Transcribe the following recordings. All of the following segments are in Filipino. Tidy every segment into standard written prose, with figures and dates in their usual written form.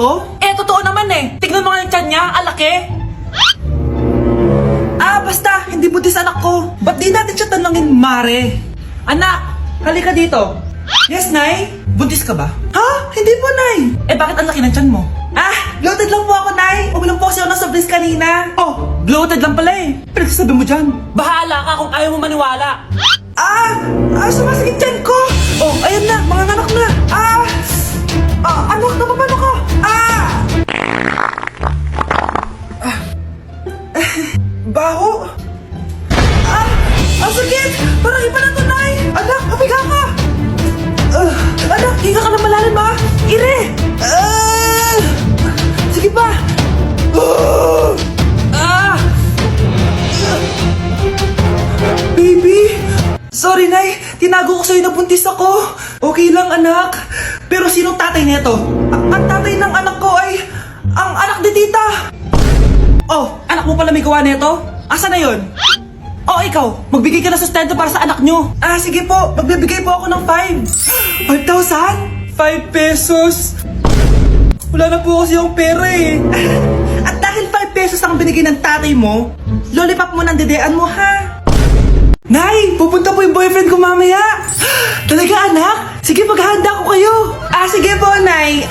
ko? Eh, totoo naman eh. Tignan mo nga yung tiyan niya, alaki. Basta, hindi buntis anak ko. Ba't di natin siya tanongin, Mare? Anak, halika dito. Yes, Nay? Buntis ka ba? Ha? Hindi po, Nay. Eh, bakit ang laki ng tiyan mo? Bloated lang po ako, Nay. Uminom po kasi ako ng soft drinks kanina. Oh, bloated lang pala eh. Pinagsasabi mo dyan. Bahala ka kung ayaw mo maniwala. Sumasakit tiyan ko. Oh, ayan na, mga anak na. Anak, napapano ka? Baho. Ang sakit. Parang iba na to, Nay. Anak, papiga ka. Anak, hinga ka na malalim, ha? Ire. Sige pa. Baby. Sorry, Nay. Tinago ko sa'yo na buntis ako. Okay lang, anak. Pero sinong tatay nito? Ang tatay ng anak ko ay ang anak ni tita. Oh, anak mo pala may gawa nito? Asa na yun? Oh, ikaw, magbigay ka ng sustento para sa anak nyo. Sige po, magbibigay po ako ng 5. 5,000? 5 pesos? Wala na po kasi yung pera eh. At dahil 5 pesos ang binigay ng tatay mo, lollipop mo ng dedean mo, ha? Nay, pupunta po yung boyfriend ko mamaya. Talaga, anak? Sige, maghahanda ko kayo. Sige po, Nay.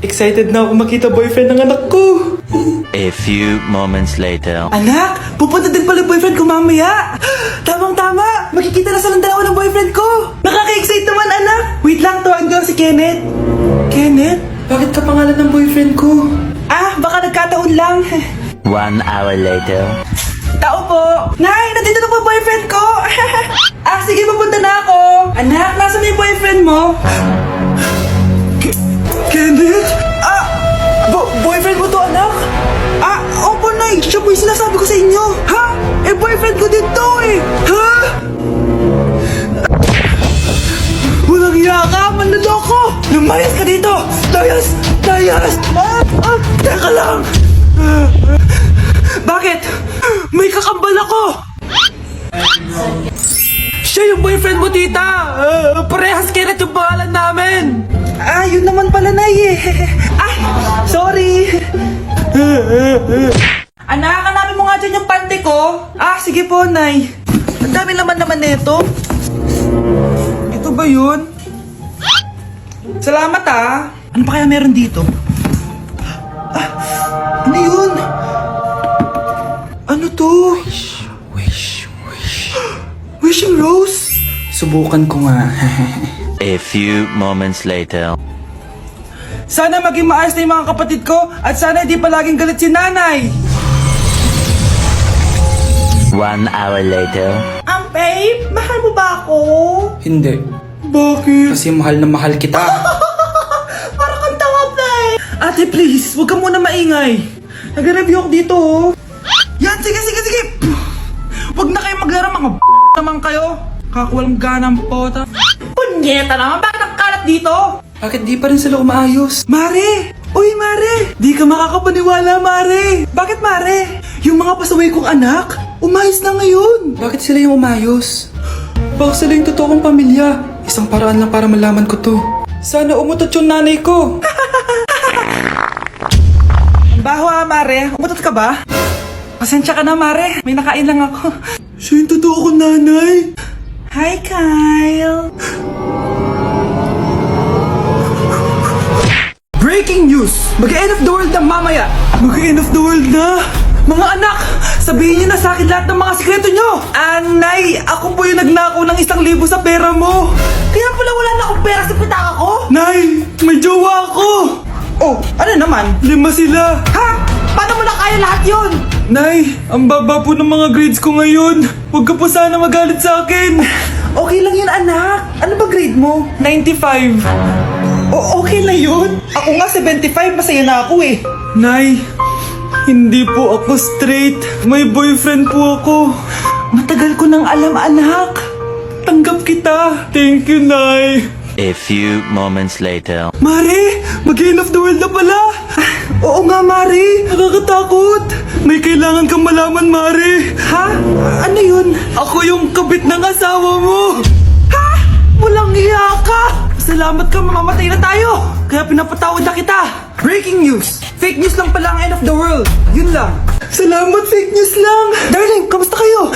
Excited na ako makita boyfriend ng anak ko. A few moments later. Anak, pupunta din pala yung boyfriend ko mamaya. Tamang-tama, makikita na silang dalawa ng boyfriend ko. Nakaka-excite naman, anak. Wait lang, tuwan ko si Kenneth. Kenneth? Bakit ka pangalan ng boyfriend ko? Baka nagkataon lang. 1 hour later. Tao po. Nay, nandito na po yung boyfriend ko. Sige, pupunta na ako. Anak, nasa na yung boyfriend mo? Kenneth? Boyfriend mo to, anak? Opo, Nay. Siya po yung sinasabi ko sa inyo. Ha? Boyfriend ko din to eh. Ha? Walang iya ka, manloloko. Lumayas ka dito. Layas! Teka lang. Bakit? May kakambal ako. Siya yung boyfriend mo, tita. Parehas Kenneth yung pangalan namin. Yun naman pala, Nay eh. Sorry. Anak, hanapin mo nga dyan yung pante ko. Sige po, Nay. Ang dami naman nito. Ito ba yun? Salamat, Ano pa kaya meron dito? Ano yun? Ano to? Wishing rose? Subukan ko nga. A few moments later. Sana maging maayos na yung mga kapatid ko at sana hindi palaging galit si nanay. 1 hour later. Babe, mahal mo ba ako? Hindi. Bakit? Kasi mahal na mahal kita. Parang kang tanga, babe. Ate, please, huwag ka muna maingay. Nag-review ako dito, Yan, sige. Huwag na kayo maglaro, mga naman kayo. Kakuwalang ganang pota. Punyeta naman, bakit ang kalat dito? Bakit di pa rin sila umaayos? Mare! Uy, Mare! Di ka makakapaniwala, Mare! Bakit, Mare? Yung mga pasaway kong anak, umayos na ngayon. Bakit sila yung umayos? Baka sila yung totoong pamilya. Isang paraan lang para malaman ko to. Sana umutot yung nanay ko. Baho, Mare. Umutot ka ba? Pasensya ka na, Mare. May nakain lang ako. Siya yung totoo kong nanay. Hi, Kyle. Breaking news! Mag-end of the world na mamaya! Mag-end of the world na! Mga anak! Sabihin niyo na sa akin lahat ng mga sikreto niyo! Nay! Ako po yung nagnakaw ng 1,000 sa pera mo! Kaya pala wala na akong pera sa pitaka ko! Nay! May jowa ako! Oh, ano naman? 5 sila! Ha? Paano mo na kaya lahat yun? Nay, ang baba po ng mga grades ko ngayon. Huwag ka po sana magalit sa akin. Okay lang yun, anak. Ano ba grade mo? 95. Okay na yun. Ako nga 75, masaya na ako eh. Nay, hindi po ako straight. May boyfriend po ako. Matagal ko nang alam, anak. Tanggap kita. Thank you, Nay. A few moments later. Mare, mag-end of the world na pala. Oo nga, Mare. Nakakatakot. May kailangan kang malaman, Mare. Ha? Ano yun? Ako yung kabit ng asawa mo. Ha? Walang iya ka. Salamat ka, mamamatay na tayo. Kaya pinapatawad na kita. Breaking news! Fake news lang pala ang end of the world. Yun lang. Salamat, fake news lang. Darling, kamusta kayo?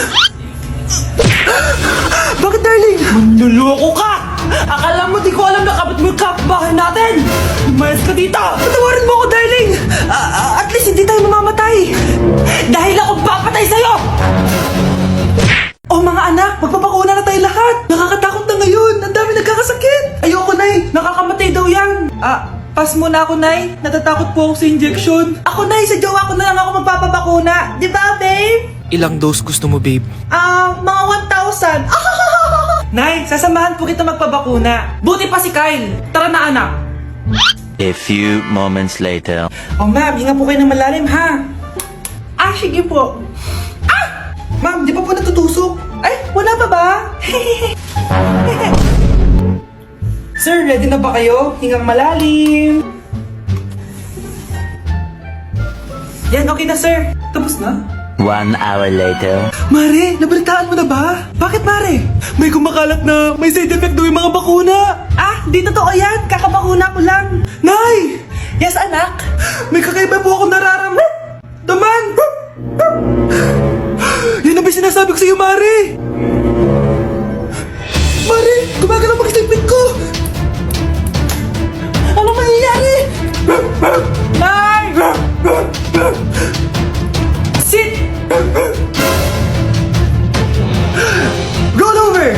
Bakit, darling? Manluloko ka! Akala mo di ko alam na kapit mo yung kapbahay natin! Umayos ka dito! Patawarin mo ako, darling! At least hindi tayo mamamatay! Dahil akong papatay sa'yo! Oh mga anak, magpapakuna na tayo lahat! Nakakatakot na ngayon! Ang dami nagkakasakit! Ayoko, Nay! Nakakamatay daw yan! Pass muna ako, Nay. Natatakot po ako sa injection. Ako, Nay, sa jowa ko na lang ako magpapabakuna. Di ba, babe? Ilang dose gusto mo, babe? Mga 1,000. Nay, sasamahan po kita magpabakuna. Buti pa si Kyle. Tara na, anak. A few moments later. Oh, ma'am, hinga po kayo ng malalim, ha? Sige po. Ma'am, di pa po natutusok? Ay, wala pa ba? Sir, ready na ba kayo? Hingang malalim. Yan, okay na, sir. Tapos na? 1 hour later. Mare, nabalitaan mo na ba? Bakit, Mare? May kumakalat na may side effect daw yung mga bakuna. Di totoo yan. Kakabakuna ko lang. Nay! Yes, anak? May kakaiba po ako nararamdaman. Yan na ba yung sinasabi ko sa'yo, Mare? Mare, gumagalaw pag-isipin ko. Ano mangyayari? Nay! Sit! Roll over!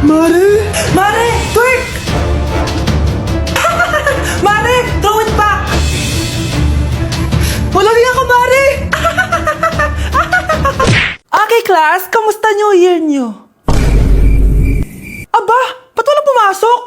Mare! Mare! Twerk! Mare! Throw it back! Walang iya ka, Mare! Okay, class. Kamusta New Year nyo? Aba! Ba't walang pumasok?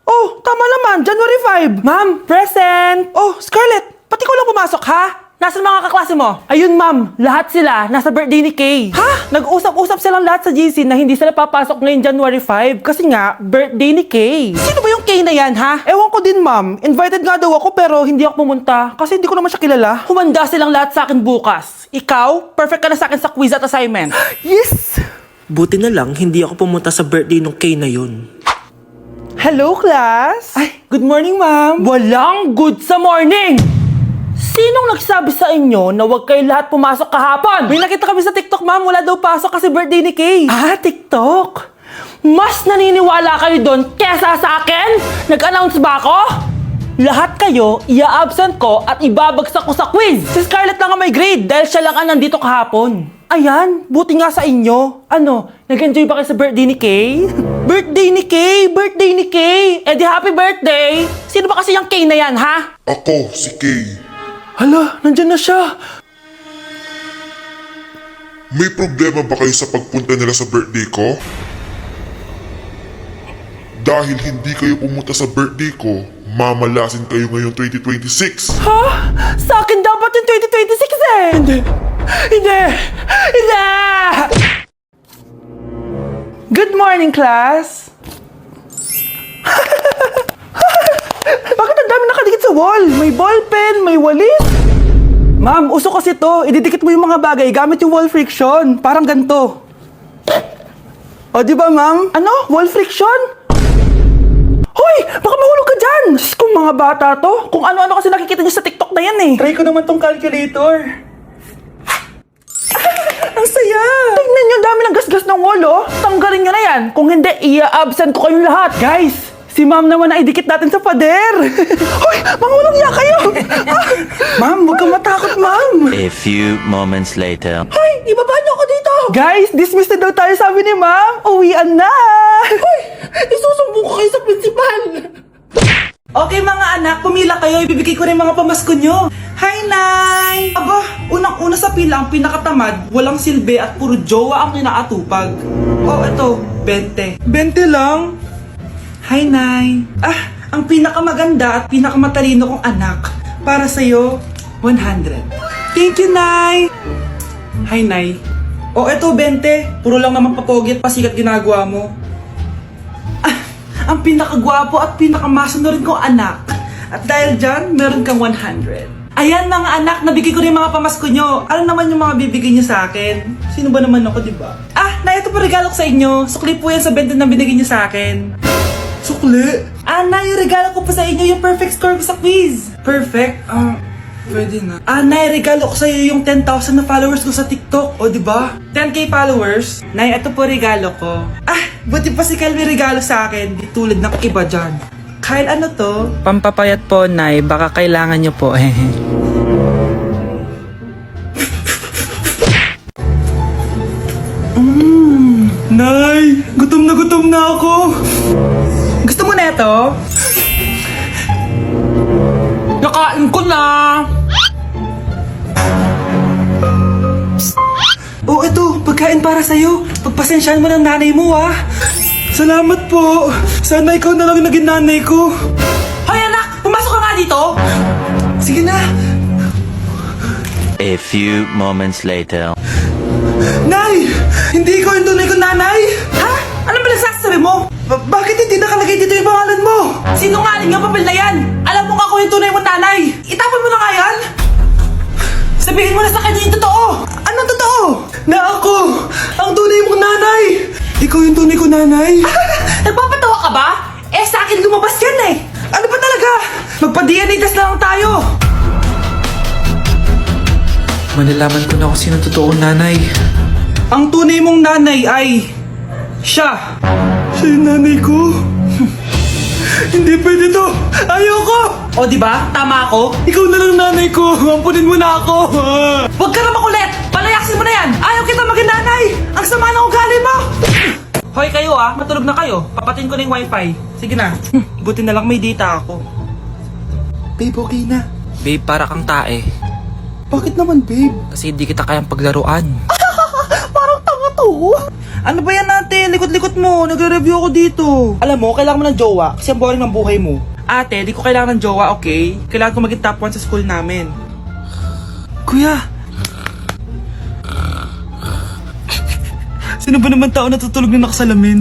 Oh, tama naman. January 5. Ma'am, present! Oh, Scarlett! Pati ko lang pumasok, ha? Nasaan mga kaklase mo? Ayun, ma'am. Lahat sila. Nasa birthday ni Kay. Ha? Nag-usap-usap silang lahat sa GC na hindi sila papasok ngayon January 5 kasi nga, birthday ni Kay. Sino ba yung Kay na yan, ha? Ewan ko din, ma'am. Invited nga daw ako pero hindi ako pumunta kasi hindi ko naman siya kilala. Humanda silang lahat sa akin bukas. Ikaw, perfect ka na sa akin sa quiz at assignment. Yes! Buti na lang hindi ako pumunta sa birthday nung Kay na yun. Hello, class! Ay, good morning, ma'am. Walang good sa morning! Sinong nagsabi sa inyo na huwag kayo lahat pumasok kahapon? May nakita kami sa TikTok, ma'am. Wala daw pasok kasi birthday ni Kay. TikTok? Mas naniniwala kayo doon kesa sa akin? Nag-announce ba ako? Lahat kayo, ia-absent ko at ibabagsak ko sa quiz. Si Scarlett lang ang may grade dahil siya lang ang nandito kahapon. Ayan, buti nga sa inyo. Ano, nag-enjoy ba kayo sa birthday ni Kay? Birthday ni Kay! Birthday ni Kay! Eh di happy birthday! Sino ba kasi yung Kay na yan, ha? Ako, si Kay. Hala, nandyan na siya. May problema ba kayo sa pagpunta nila sa birthday ko? Dahil hindi kayo pumunta sa birthday ko, mamalasin kayo ngayong 2026. Ha? Sa akin dapat yung 2026 eh! Hindi! Hindi! Hindi! Good morning, class! Bakit ang dami nakadikit sa wall? May ballpen, may walis. Ma'am, uso kasi to. Ididikit mo yung mga bagay gamit yung wall friction. Parang ganito. O, di ba, ma'am? Ano? Wall friction? Hoy! Baka mahulog ka dyan! Kung mga bata to, kung ano-ano kasi nakikita niyo sa TikTok na yan eh. Try ko naman tong calculator. Ang saya! Tingnan niyo, dami ng gasgas ng wall, oh. Tanggalin niyo na yan. Kung hindi, ia-absent ko kayong lahat. Guys, si ma'am naman na idikit natin sa pader. Hoy! Mangulong niya kayo! Ma'am, huwag kang matakot, ma'am. A few moments later. Hoy! Ibaba niyo ako dito! Guys, dismissed na daw tayo, sabi ni ma'am. Uwian na! Hoy! Isusumbong ko kayo sa principal! Okay mga anak, pumila kayo. Ibibigay ko rin mga pamasko nyo. Hi, Nay! Aba, unang-una sa pila ang pinakatamad, walang silbi at puro jowa ang kinaatupag. Oh, eto, 20. 20 lang? Hi, Nay. Ang pinakamaganda at pinakamatalino kong anak. Para sa'yo, 100. Thank you, Nay! Hi, Nay. Oh, eto, 20. Puro lang naman papogi at pasikat ginagawa mo. Ang pinakagwapo at pinakamasano rin kong anak. At dahil dyan, meron kang 100. Ayan mga anak, nabigay ko rin mga pamasko nyo. Ano naman yung mga bibigay nyo sa akin? Sino ba naman ako, diba? Na ito pa regalo ko sa inyo. Sukli po yan sa benta na binigay nyo sa akin. Sukli? Nay, regalo ko pa sa inyo yung perfect score ko sa quiz. Perfect? Pwede na. Nay, regalo ko sa iyo yung 10,000 na followers ko sa TikTok. O, di ba? 10k followers. Nay, ito po regalo ko. Buti pa si Kyle may regalo sa akin. Di tulad ng iba dyan. Kyle, ano to? Pampapayat po, Nay. Baka kailangan nyo po. Nay, gutom na ako. Gusto mo na ito? Nakain ko na. Oh, ito, pagkain para sa'yo. Pagpasensyahan mo ng nanay mo, ah. Salamat po. Sana ikaw na lang yung naging nanay ko. Hoy, anak! Pumasok ka nga dito! Sige na. A few moments later. Nay! Hindi ko yung tunay kong nanay! Ha? Ano ba nagsasabi mo? Bakit hindi nakalagay dito yung pangalan mo? Sinungaling yung papel na yan! Alam mo nga ako yung tunay mong nanay! Itapon mo na nga yan! Sabihin mo na sa kanya yung totoo! Anong totoo? Na ako! Ang tunay mong nanay! Ikaw yung tunay kong nanay? Nagpapatawa ka ba? Sa akin lumabas yan eh! Ano ba talaga? Magpa-DNA test na lang tayo! Malalaman ko na kung sino totoong nanay. Ang tunay mong nanay ay... siya! Siya yung nanay ko? Hindi pwede to! Ayoko! O diba? Tama ako? Ikaw na lang nanay ko! Ampunin mo na ako! Huwag ka na makulit! Palayasin mo na yan! Ayaw kita maging nanay! Ang sama ng ugali mo! Hoy kayo matulog na kayo. Papatin ko na yung wifi. Sige na. Buti na lang may data ako. Babe, okay na. Babe, para kang tae. Bakit naman, babe? Kasi hindi kita kayang paglaruan. Parang tanga to. Ano ba yan ate? Likot-likot mo. Nagre-review ako dito. Alam mo, kailangan mo ng jowa kasi ang boring ng buhay mo. Ate, di ko kailangan ng jowa, okay? Kailangan ko maging top 1 sa school namin. Kuya! Sino ba naman tao natutulog na nakasalamin?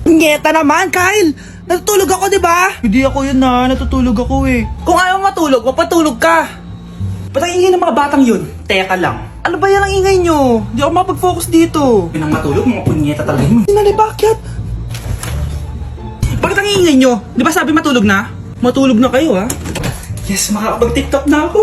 Ngeta naman, Kyle! Natutulog ako, di ba? Hindi ako yun natutulog ako eh. Kung ayaw matulog, mapatulog ka. Ba't ang ingay ng mga batang yun? Teka lang. Ano ba yan ang ingay nyo? Hindi ako mapag-focus dito. Pinang matulog, mga punyeta talaga yun. Sinalibakyat. Bakit ang ingay nyo? Di ba sabi matulog na? Matulog na kayo Yes, makakapag-tiktok na ako.